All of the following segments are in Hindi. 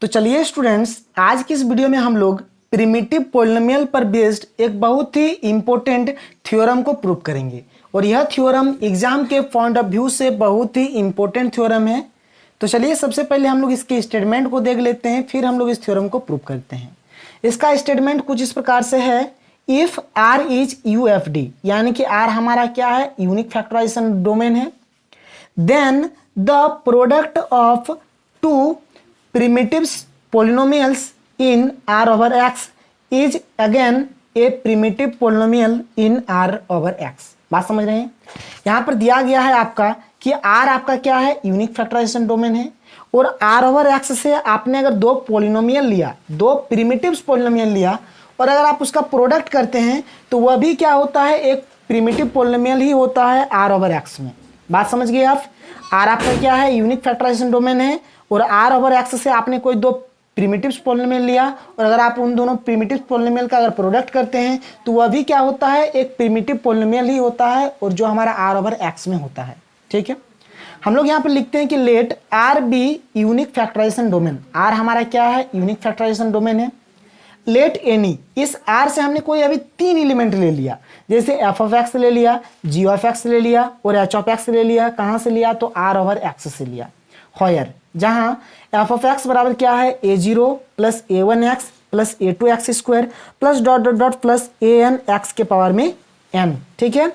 तो चलिए स्टूडेंट्स, आज की इस वीडियो में हम लोग प्रिमिटिव पॉलिनोमियल पर बेस्ड एक बहुत ही इंपॉर्टेंट थ्योरम को प्रूव करेंगे। और यह थ्योरम एग्जाम के पॉइंट ऑफ व्यू से बहुत ही इंपॉर्टेंट थ्योरम है। तो चलिए सबसे पहले हम लोग इसके स्टेटमेंट को देख लेते हैं, फिर हम लोग इस थ्योरम को प्रूव करते हैं। इसका स्टेटमेंट कुछ इस प्रकार से है, इफ आर इज यूएफडी, यानी कि आर हमारा क्या है, यूनिक फैक्टराइजेशन डोमेन है, then the product of two primitives polynomials in R over X is again a primitive polynomial in R over X। बात समझ रहे हैं? यहाँ पर दिया गया है आपका कि R आपका क्या है, यूनिक फैक्टराइजेशन डोमेन है, और R over X से आपने अगर दो पोलिनोमियल लिया, दो प्रिमिटिव्स पोलिनोमियल लिया, और अगर आप उसका प्रोडक्ट करते हैं तो वह भी क्या होता है, एक प्रिमिटिव पोलिनोमियल ही होता है R over X में। बात समझ गए आप? R आपका क्या है, यूनिक फैक्टराइजेशन डोमेन है, और R ओवर X से आपने कोई दो प्रिमिटिव्स पॉलिनोमियल लिया, और अगर आप उन दोनों प्रिमिटिव पॉलिनोमियल का अगर प्रोडक्ट करते हैं तो वह भी क्या होता है, एक प्रिमिटिव पॉलिनोमियल ही होता है, और जो हमारा R ओवर X में होता है। ठीक है, हम लोग यहाँ पर लिखते हैं कि let R be unique factorisation domain. R हमारा क्या है, यूनिक फैक्टराइजेशन डोमेन है। लेट एनी, इस R से हमने कोई अभी तीन एलिमेंट ले लिया, जैसे f ऑफ x ले लिया, g ऑफ x ले लिया, और h ऑफ x ले लिया। कहाँ से लिया, तो R ओवर X से लिया। होयर, जहाँ f ऑफ x बराबर क्या है, a0 plus a1x plus a2x square plus dot dot dot plus an x के पावर में n। ठीक है,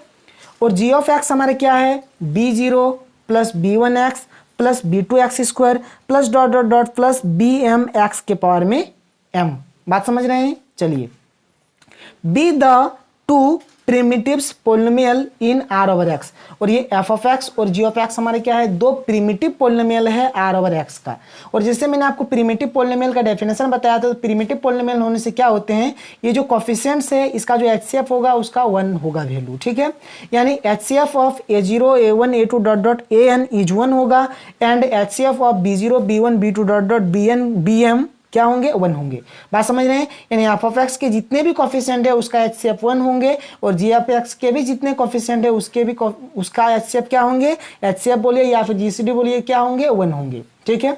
और g ऑफ x हमारे क्या है, b0 plus b1x plus b2x square plus dot dot dot plus bmx के पावर में m। बात समझ रहे हैं? चलिए, be the two primitives polynomial in R over X, और ये f ऑफ x और g ऑफ x हमारे क्या है, दो प्रिमिटिव पोलिनोमियल है R ओवर X का। और जैसे मैंने आपको प्रिमिटिव पोलिनोमियल का डेफिनेशन बताया था, तो प्रिमिटिव पोलिनोमियल होने से क्या होते हैं, ये जो कोफिशिएंट्स है इसका जो HCF होगा उसका 1 होगा वैल्यू। ठीक है, यानी HCF of a0 a1 a2 dot dot an is 1 होगा, and HCF of b0 b1 b2 dot dot bn bm क्या होंगे, 1 होंगे। बात समझ रहे हैं? यानी f ऑफ x के जितने भी कोफिशिएंट है उसका HCF 1 होंगे, और g ऑफ x के भी जितने कोफिशिएंट है उसके भी उसका HCF क्या होंगे, HCF बोलिए या फिर GCD बोलिए, क्या होंगे, 1 होंगे। ठीक है,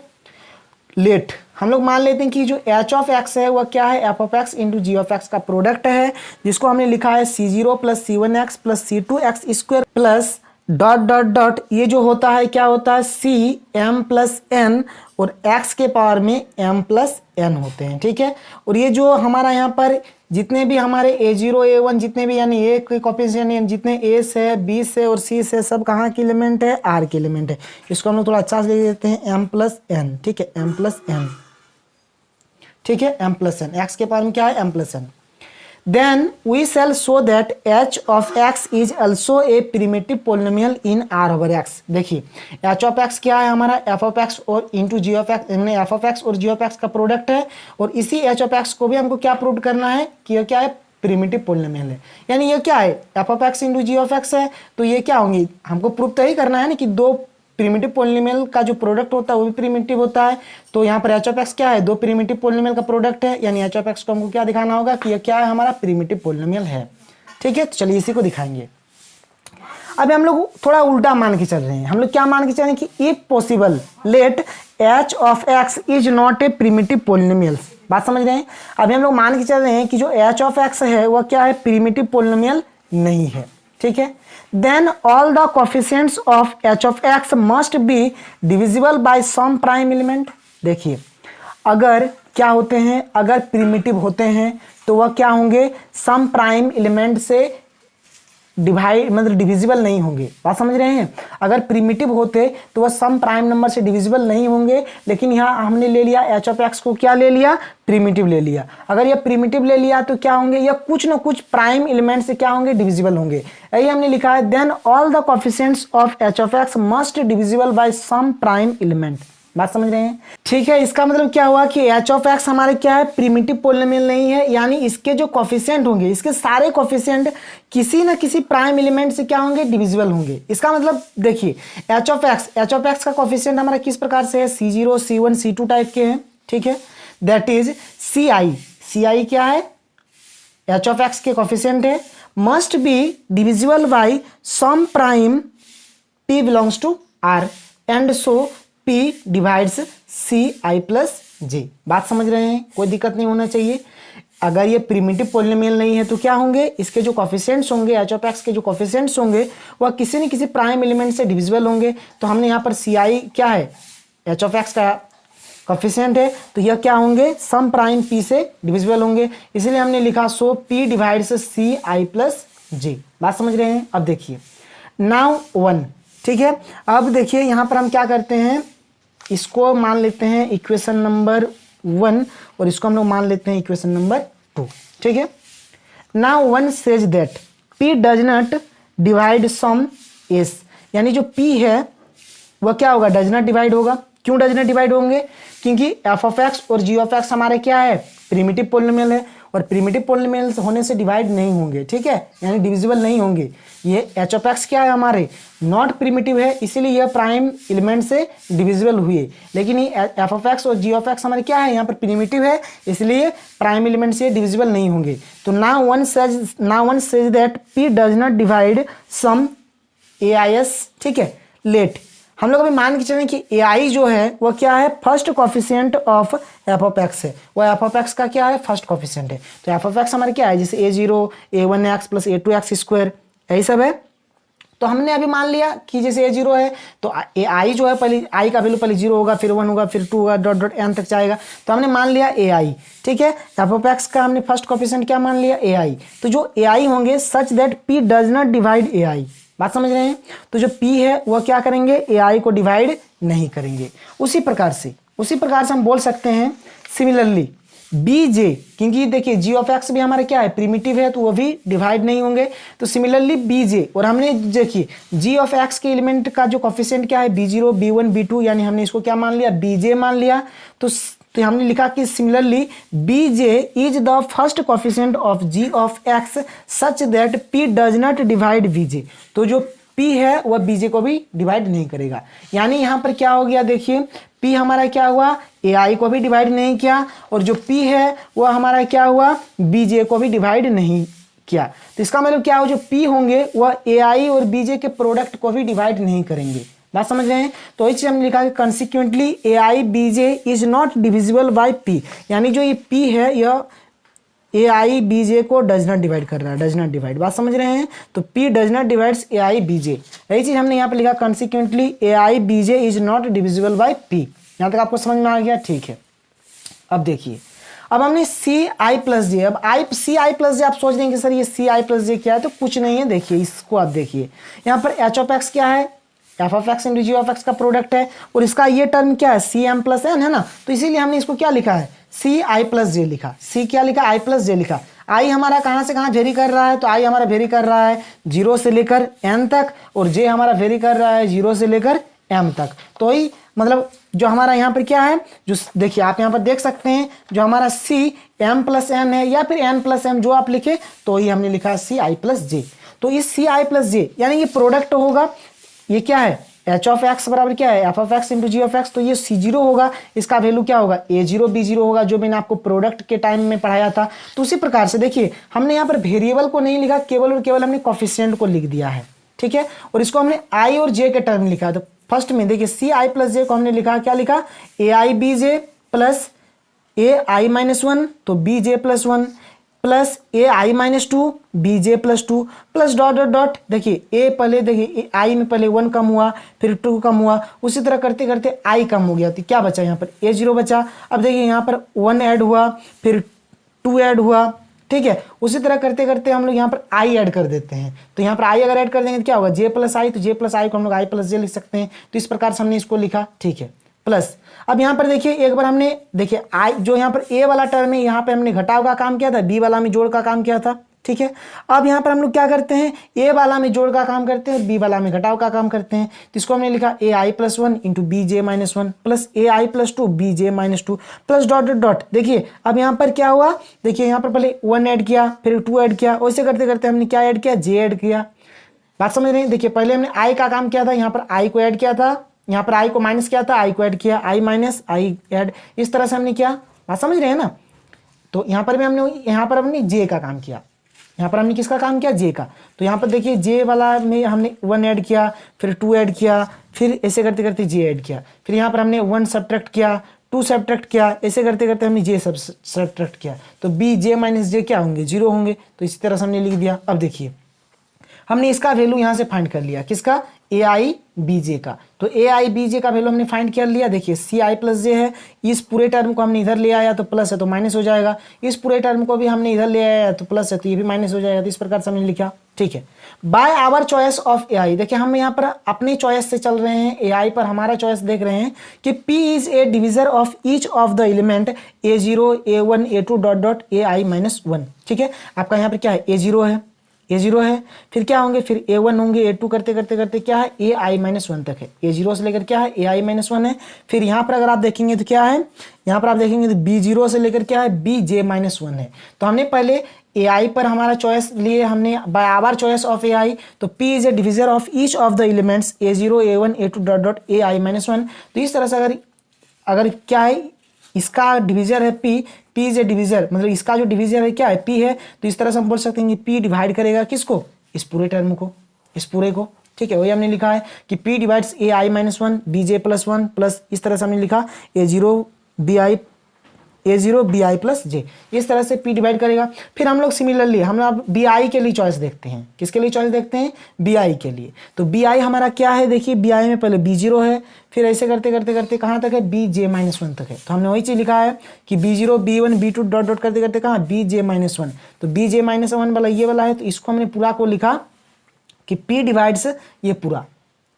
लेट हम लोग मान लेते हैं कि जो h ऑफ x है वह क्या है, f of x into g of x का प्रोडक्ट है, जिसको हमने लिखा है c0 plus c1x plus c2x square plus dot dot dot, ये जो होता है क्या होता है, c m प्लस n, और x के पावर में m प्लस n होते हैं। ठीक है, और ये जो हमारा यहाँ पर जितने भी हमारे a0 a1 जितने भी यानी a के कोफिशिएंट जितने a से b से और c से सब कहाँ के एलिमेंट है, r के एलिमेंट है। इसको हम लोग थोड़ा अच्छा से लिख देते हैं m प्लस n। ठीक है, m प्लस n। ठीक है, m प्लस n, x के पावर में क्या है, m plus n। Then we shall show that h of x is also a primitive polynomial in R over x। देखिए h of x क्या है हमारा, f of x और इंटू g of x, हमने f of x और g of x का प्रोडक्ट है, और इसी h of x को भी हमको क्या प्रूव करना है कि यह क्या है, प्रिमिटिव पोलिनोमियल है। यानी ये क्या है, f of x into g of x है, तो ये क्या होंगी, हमको प्रूव तो ही करना है ना कि दो प्रिमिटिव पोलिनोमियल का जो प्रोडक्ट होता है वो भी प्रिमिटिव होता है। तो यहाँ पर h ऑफ x क्या है, दो प्रिमिटिव पोलिनोमियल का प्रोडक्ट है, यानी h ऑफ x को हमको क्या दिखाना होगा कि ये क्या है, हमारा प्रिमिटिव पोलिनोमियल है। ठीक है, तो चलिए इसी को दिखाएंगे। अब हम लोग थोड़ा उल्टा मान के चल रहे हैं। हम लोग क्या मान के चल रहे हैं कि if possible let h of x is not a primitive polynomial. बात समझ रहे हैं? अभी हम लोग मान के चल रहे हैं कि जो h ऑफ x है वह क्या है, प्रिमिटिव पोलिनोमियल नहीं है। ठीक है, then all the coefficients of h of x must be divisible by some prime element। देखिए अगर क्या होते हैं, अगर प्रिमिटिव होते हैं तो वह क्या होंगे, सम प्राइम एलिमेंट से डिवाइड मतलब डिविजिबल नहीं होंगे। बात समझ रहे हैं? अगर प्रिमिटिव होते तो वह सम प्राइम नंबर से डिविजिबल नहीं होंगे, लेकिन यहाँ हमने ले लिया h ऑफ x को क्या ले लिया, प्रिमिटिव ले लिया। अगर ये प्रिमिटिव ले लिया तो क्या होंगे, या कुछ ना कुछ प्राइम एलिमेंट से क्या होंगे, डिविजिबल होंगे। यही हमने लिखा है, then all the coefficients of h of x must divisible by some prime element. बात समझ रहे हैं? ठीक है, इसका मतलब क्या हुआ कि h ऑफ x हमारे क्या है, प्रिमिटिव पोलिनोमियल नहीं है, यानी इसके जो कोफिशिएंट होंगे, इसके सारे कोफिशिएंट किसी ना किसी प्राइम एलिमेंट से क्या होंगे, डिविजिबल होंगे। इसका मतलब देखिए h ऑफ x का कोफिशिएंट हमारा किस प्रकार से है, c0 c1 c2 टाइप के हैं। ठीक है, दैट इज ci क्या है, h ऑफ x के कोफिशिएंट है, must be divisible by some prime p belongs to r, and so P divides Ci plus J. बात समझ रहे हैं, कोई दिक्कत नहीं होना चाहिए। अगर ये प्रिमिटिव पॉलिनोमियल नहीं है तो क्या होंगे, इसके जो कोफिशिएंट्स होंगे, एच ऑफ एक्स के जो कोफिशिएंट्स होंगे वह किसी न किसी प्राइम एलिमेंट से डिविजिबल होंगे। तो हमने यहाँ पर सी आई क्या है, एच ऑफ एक्स का कोफिशिएंट है, तो यह क्या होंगे, सम प्राइम पी से डिविजिबल होंगे, इसलिए हमने लिखा सो पी डिवाइड से सी आई प्लस जे। बात समझ रहे हैं। अब देखिए नाउ 1, ठीक है। अब देखिए यहाँ पर हम क्या करते हैं, इसको मान लेते हैं इक्वेशन नंबर 1 और इसको हम लोग मान लेते हैं इक्वेशन नंबर 2, ठीक है। Now 1 says that P does not divide some S, यानी जो P है वह क्या होगा, डज नॉट डिवाइड होगा। क्यों डज नॉट डिवाइड होंगे, क्योंकि f ऑफ एक्स और g ऑफ एक्स हमारे क्या है, प्रिमिटिव पॉलिनोमियल है, और प्रिमिटिव पॉलिनोमियल होने से डिवाइड नहीं होंगे, ठीक है, यानी डिविजिबल नहीं होंगे। ये h ऑफ एक्स क्या है हमारे, नॉट प्रिमिटिव है, इसीलिए यह प्राइम एलिमेंट से डिविजिबल हुए। लेकिन ये f ऑफ एक्स और g ऑफ एक्स हमारे क्या है, यहाँ पर प्रिमिटिव है, इसलिए प्राइम एलिमेंट से डिविजिबल नहीं होंगे। तो now one says that p does not divide some AIS, ठीक है। लेट हम लोग अभी मान के चलें कि AI जो है वह क्या है, first coefficient of f of x है, वह f ऑफ एक्स का क्या है, फर्स्ट कॉफिशिएंट है। तो f ऑफ एक्स हमारे क्या है, जैसे A0 A1x plus A2x square, यही सब है। तो हमने अभी मान लिया कि जैसे A0 है तो AI जो है पहले I का वैल्यू पहले 0 होगा, फिर 1 होगा, फिर 2 होगा, डॉट डॉट n तक जाएगा। तो हमने मान लिया AI, ठीक है। f ऑफ एक्स का हमने फर्स्ट कॉफिशिएंट क्या मान लिया, AI। तो जो AI होंगे such that P does not divide AI, बात समझ रहे हैं। तो जो P है वह क्या करेंगे, AI को डिवाइड नहीं करेंगे। उसी प्रकार से हम बोल सकते हैं सिमिलरली BJ, क्योंकि देखिए g ऑफ एक्स भी हमारा क्या है, प्रिमिटिव है, तो वो भी डिवाइड नहीं होंगे। तो सिमिलरली BJ, और हमने देखिए g ऑफ एक्स के एलिमेंट का जो कोफिशिएंट क्या है, B0 B1 B2, यानी हमने इसको क्या मान लिया, BJ मान लिया। तो हमने लिखा कि similarly BJ is the first coefficient of g of x such that P does not divide BJ। तो जो P है वह BJ को भी डिवाइड नहीं करेगा। यानी यहाँ पर क्या हो गया, देखिए P हमारा क्या हुआ, AI को भी डिवाइड नहीं किया, और जो P है वह हमारा क्या हुआ, BJ को भी डिवाइड नहीं किया। तो इसका मतलब क्या हो, जो P होंगे वह AI और BJ के प्रोडक्ट को भी डिवाइड नहीं करेंगे। बात समझ रहे हैं। तो इस चीज हमने लिखा कि consequently AI BJ is not divisible by P, यानी जो ये P है यह AI BJ को डज नॉट डिवाइड कर रहा है, डज नॉट डिवाइड। बात समझ रहे हैं। तो P does not divides AI BJ, यही चीज हमने यहाँ पे लिखा consequently AI BJ is not divisible by P। यहाँ तक आपको समझ में आ गया, ठीक है। अब देखिए, अब हमने CI प्लस जे, अब CI प्लस जे आप सोच रहे हैं कि सर ये CI प्लस जे क्या है, तो कुछ नहीं है। देखिए इसको आप देखिए, यहाँ पर H ऑफ एक्स क्या है, f of x into g of x का प्रोडक्ट है, और इसका ये टर्म क्या है, CM प्लस n है ना। तो इसीलिए हमने इसको क्या लिखा है, CI प्लस जे लिखा। C क्या लिखा, I प्लस जे लिखा। I हमारा कहाँ से कहाँ वेरी कर रहा है, तो I हमारा वेरी कर रहा है 0 से लेकर n तक, और J हमारा वेरी कर रहा है 0 से लेकर m तक। तो ही मतलब जो हमारा यहाँ पर क्या है, जो देखिए आप यहाँ पर देख सकते हैं, जो हमारा C m प्लस n है या फिर n प्लस m जो आप लिखे, तो ही हमने लिखा CI प्लस जे। तो इस CI प्लस जे यानी ये प्रोडक्ट होगा, ये क्या है, एच ऑफ एक्स बराबर क्या है, f of x into g of x. तो ये C0 होगा, इसका वैल्यू क्या होगा, A0 B0 होगा, जो मैंने आपको प्रोडक्ट के टाइम में पढ़ाया था। तो उसी प्रकार से देखिए हमने यहाँ पर वेरिएबल को नहीं लिखा, केवल और केवल हमने कोफिशिएंट को लिख दिया है, ठीक है। और इसको हमने I और J के टर्म में लिखा है। तो फर्स्ट में देखिए CI प्लस जे को हमने लिखा, क्या लिखा, AI BJ plus AI minus 1, तो BJ plus 1 plus AI minus 2 BJ plus 2 plus dot dot dot. देखिए A पहले, देखिए I में पहले 1 कम हुआ, फिर 2 कम हुआ, उसी तरह करते करते I कम हो गया, तो क्या बचा यहाँ पर A0 बचा। अब देखिए यहाँ पर 1 ऐड हुआ, फिर 2 ऐड हुआ, ठीक है। उसी तरह करते करते हम लोग यहाँ पर I ऐड कर देते हैं। तो यहाँ पर I अगर ऐड कर देंगे तो क्या होगा, J प्लस I, तो J प्लस I को हम लोग I प्लस J लिख सकते हैं। तो इस प्रकार से हमने इसको लिखा, ठीक है। प्लस अब यहाँ पर देखिए एक बार हमने देखिए I जो यहाँ पर A वाला टर्म है, यहाँ पे हमने घटाव का काम किया था, B वाला में जोड़ का काम किया था, ठीक है। अब यहाँ पर हम लोग क्या करते हैं, A वाला में जोड़ का काम करते हैं, B वाला में घटाव का काम करते हैं। तो इसको हमने लिखा AI plus 1 into BJ minus 1 plus AI plus 2 BJ minus 2 plus dot dot dot. देखिए अब यहाँ पर क्या हुआ, देखिए यहाँ पर पहले 1 ऐड किया, फिर 2 ऐड किया, वैसे करते करते हमने क्या ऐड किया, J ऐड किया। बात समझ रहे हैं। देखिए पहले हमने I का काम किया था, यहाँ पर I को ऐड किया था, यहाँ पर I को माइनस किया था, I को ऐड किया, I माइनस I ऐड, इस तरह से हमने किया। बात समझ रहे हैं ना। तो यहाँ पर भी हमने J का काम किया, यहाँ पर हमने किसका काम किया, J का। तो यहाँ पर देखिए J वाला में हमने 1 ऐड किया, फिर 2 ऐड किया, फिर ऐसे करते करते J ऐड किया, फिर यहाँ पर हमने 1 सब्ट्रैक्ट किया, 2 सब्ट्रैक्ट किया, ऐसे करते करते हमने जे सब्ट्रैक्ट किया, तो बी जे माइनस जे क्या होंगे, 0 होंगे। तो इसी तरह से हमने लिख दिया। अब देखिए हमने इसका वैल्यू यहाँ से फाइंड कर लिया, किसका, ए आई बी जे का। तो ए आई बी जे का वैल्यू हमने फाइंड कर लिया। देखिए सी आई प्लस जे है, इस पूरे टर्म को हमने इधर ले आया तो प्लस है तो माइनस हो जाएगा, इस पूरे टर्म को भी हमने इधर ले आया तो प्लस है तो ये भी माइनस हो जाएगा। तो इस प्रकार से हमने लिखा, ठीक है। Bye our choice of a आई, देखिए हम यहाँ पर अपनी चॉइस से चल रहे हैं, ए आई पर हमारा चॉइस देख रहे हैं कि P is a divisor of each of the element A0 A1 A2 dot dot A I minus 1, ठीक है। आपका यहाँ पर क्या है, A0 है, A0 है, फिर क्या होंगे, फिर A1 होंगे, A2 करते करते करते क्या है, AI माइनस 1 तक है। A0 से लेकर क्या है, AI माइनस 1 है। फिर यहाँ पर अगर आप देखेंगे तो क्या है, यहाँ पर आप देखेंगे तो B0 से लेकर क्या है, BJ माइनस 1 है। तो हमने पहले AI पर हमारा चॉइस लिए, हमने by our choice of AI, तो P is a divisor of each of the elements A0 A1 A2 dot dot AI minus 1। तो इस तरह से अगर क्या है, इसका डिविजर है P इज ए डिविजर, मतलब इसका जो डिविजर है क्या है, P है। तो इस तरह से हम बोल सकते हैं कि P डिवाइड करेगा किसको, इस पूरे टर्म को, इस पूरे को, ठीक है। वही हमने लिखा है कि P divides A I minus 1 BJ plus 1 plus इस तरह से हमने लिखा A0 BI प्लस J, इस तरह से P डिवाइड करेगा। फिर हम लोग सिमिलरली हम लोग BI के लिए चॉइस देखते हैं, किसके लिए चॉइस देखते हैं, BI के लिए। तो BI हमारा क्या है, देखिए BI में पहले B0 है, फिर ऐसे करते करते करते कहाँ तक है, BJ माइनस 1 तक है। तो हमने वही चीज़ लिखा है कि B0 B1 B2 dot dot करते करते कहाँ, BJ माइनस 1। तो BJ माइनस 1 वाला ये वाला है, तो इसको हमने पूरा को लिखा कि P डिवाइड्स ये पूरा,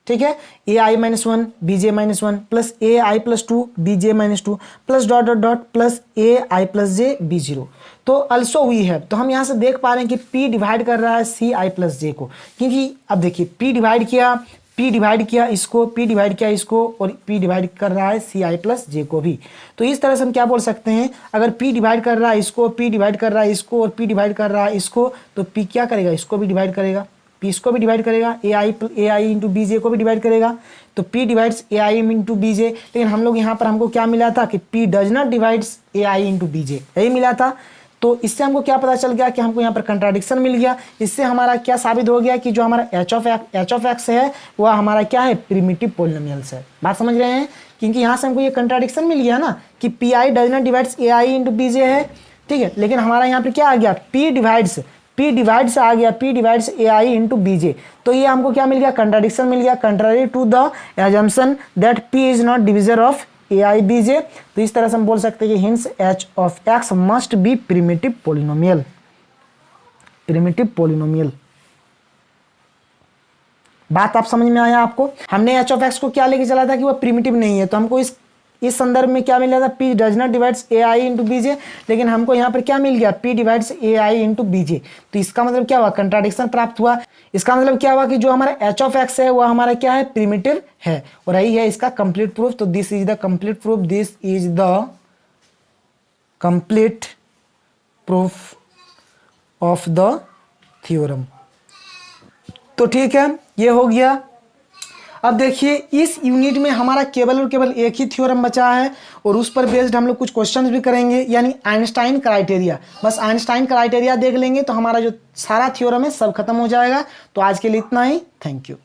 ठीक है, A I minus 1 BJ minus 1 plus A I plus 2 BJ minus 2 plus dot dot dot plus A I plus J B0। तो अल्सो वी है, तो हम यहाँ से देख पा रहे हैं कि P डिवाइड कर रहा है CI प्लस J को, क्योंकि अब देखिए P डिवाइड किया इसको, P डिवाइड किया इसको, और P डिवाइड कर रहा है CI प्लस J को भी। तो इस तरह से हम क्या बोल सकते हैं, अगर P डिवाइड कर रहा है इसको, P डिवाइड कर रहा है इसको, और P डिवाइड कर रहा है इसको, तो P क्या करेगा, इसको भी डिवाइड करेगा, P इसको भी डिवाइड करेगा, ए आई इंटू BJ को भी डिवाइड करेगा। तो P डिवाइड्स ए आई इंटू BJ, लेकिन हम लोग यहाँ पर हमको क्या मिला था कि P does not divides A I into BJ, यही मिला था। तो इससे हमको क्या पता चल गया कि हमको यहाँ पर कंट्राडिक्शन मिल गया। इससे हमारा क्या साबित हो गया कि जो हमारा h ऑफ x है वह हमारा क्या है, प्रिमिटिव पॉलिनोमियल्स है। बात समझ रहे हैं, क्योंकि यहाँ से हमको ये कंट्राडिक्शन मिल गया ना कि PI does not divides A I into BJ है, ठीक है, लेकिन हमारा यहाँ पर क्या आ गया, P डिवाइड्स आ गया, P डिवाइड्स ए आई इंटू BJ। तो ये हमको क्या मिल गया, कंट्राडिक्शन मिल गया, contrary to the assumption that P is not divisor of a i BJ। तो इस तरह से हम बोल सकते हैं कि hints h of x must be primitive polynomial. बात आप समझ में आया आपको। हमने h ऑफ x को क्या लेके चला था कि वह प्रिमिटिव नहीं है, तो हमको इस संदर्भ में क्या मिला था, P does not divides A I into BJ, लेकिन हमको यहाँ पर क्या मिल गया, P डिवाइड्स ए आई इंटू BJ। तो इसका मतलब क्या हुआ, कंट्राडिक्शन प्राप्त हुआ। इसका मतलब क्या हुआ कि जो हमारा h ऑफ x है वह हमारा क्या है, प्रिमिटिव है, और यही है इसका कंप्लीट प्रूफ। तो this is the complete proof of the theorem. तो ठीक है, ये हो गया। अब देखिए इस यूनिट में हमारा केवल और केवल एक ही थ्योरम बचा है, और उस पर बेस्ड हम लोग कुछ क्वेश्चंस भी करेंगे, यानी आइंस्टाइन क्राइटेरिया। बस आइंस्टाइन क्राइटेरिया देख लेंगे तो हमारा जो सारा थ्योरम है सब खत्म हो जाएगा। तो आज के लिए इतना ही, थैंक यू।